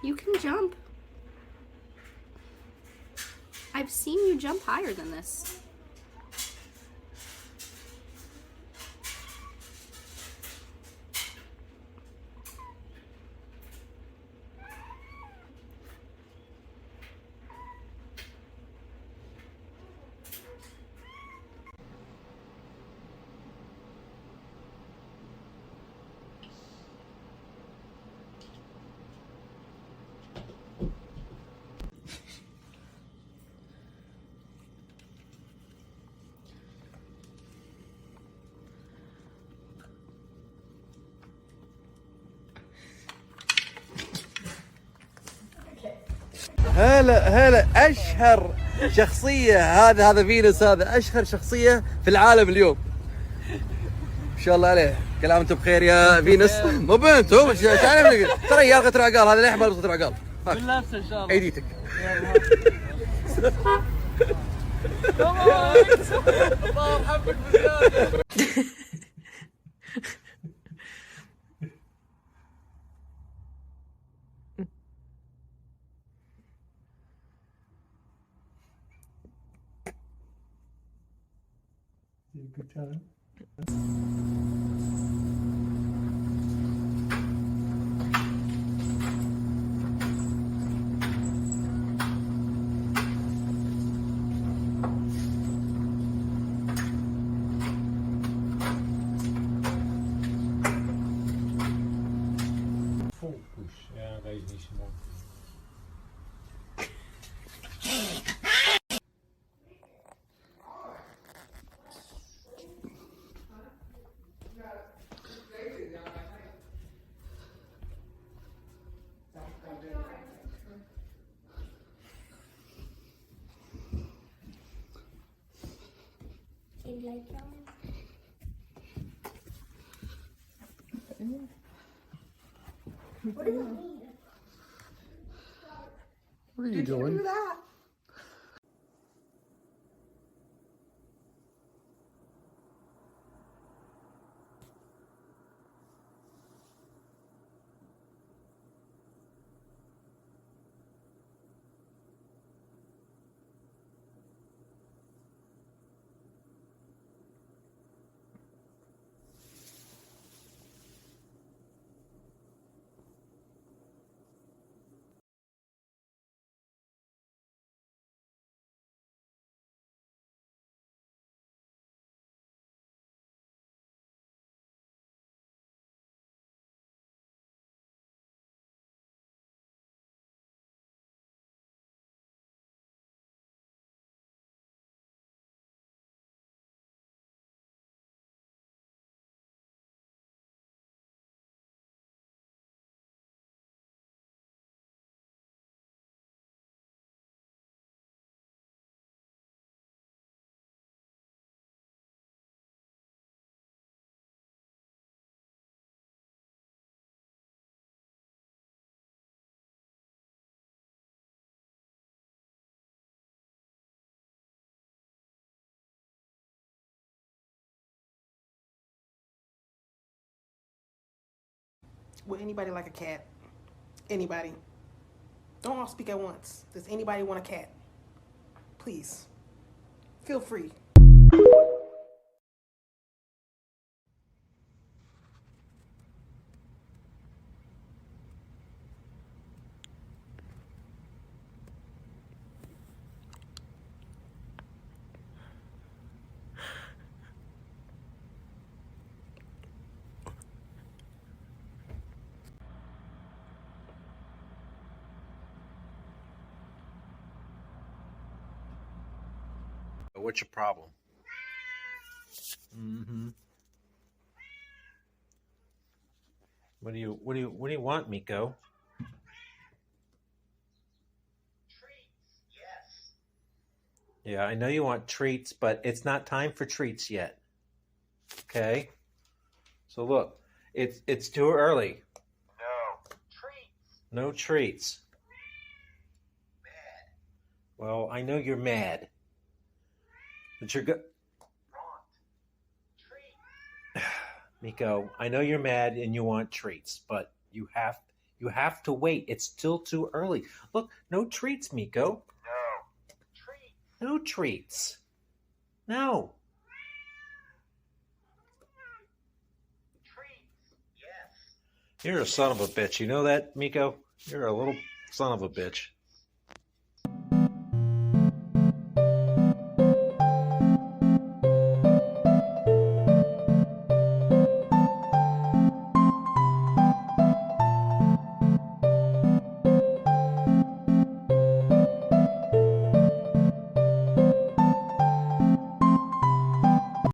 You can jump. I've seen you jump higher than this. هلا اشهر شخصيه، هذا فينوس، هذا اشهر شخصيه في العالم اليوم. ما شاء الله عليه. كل عام وانت بخير يا فينوس. مو بنت هو ترى ريال قطر عقال، هذا ليه حمل قطر عقال. باللابسه ان شاء الله. ايديتك. الله يرحمك بالزياده. Good time. Focus, ja, weet niet zo mooi. What are you doing? Would anybody like a cat? Anybody? Don't all speak at once. Does anybody want a cat? Please. Feel free. What's your problem? Mm-hmm. What do you want, Miko? Treats, yes. Yeah, I know you want treats, but it's not time for treats yet. Okay? So look, it's too early. No. Treats. No treats. Mad. Well, I know you're mad. But you're good. Want. Treats. Miko, I know you're mad and you want treats, but you You have to wait. It's still too early. Look, no treats, Miko. No. Treats. No treats. No. Treats. Yes. You're a son of a bitch. You know that, Miko? You're a little son of a bitch.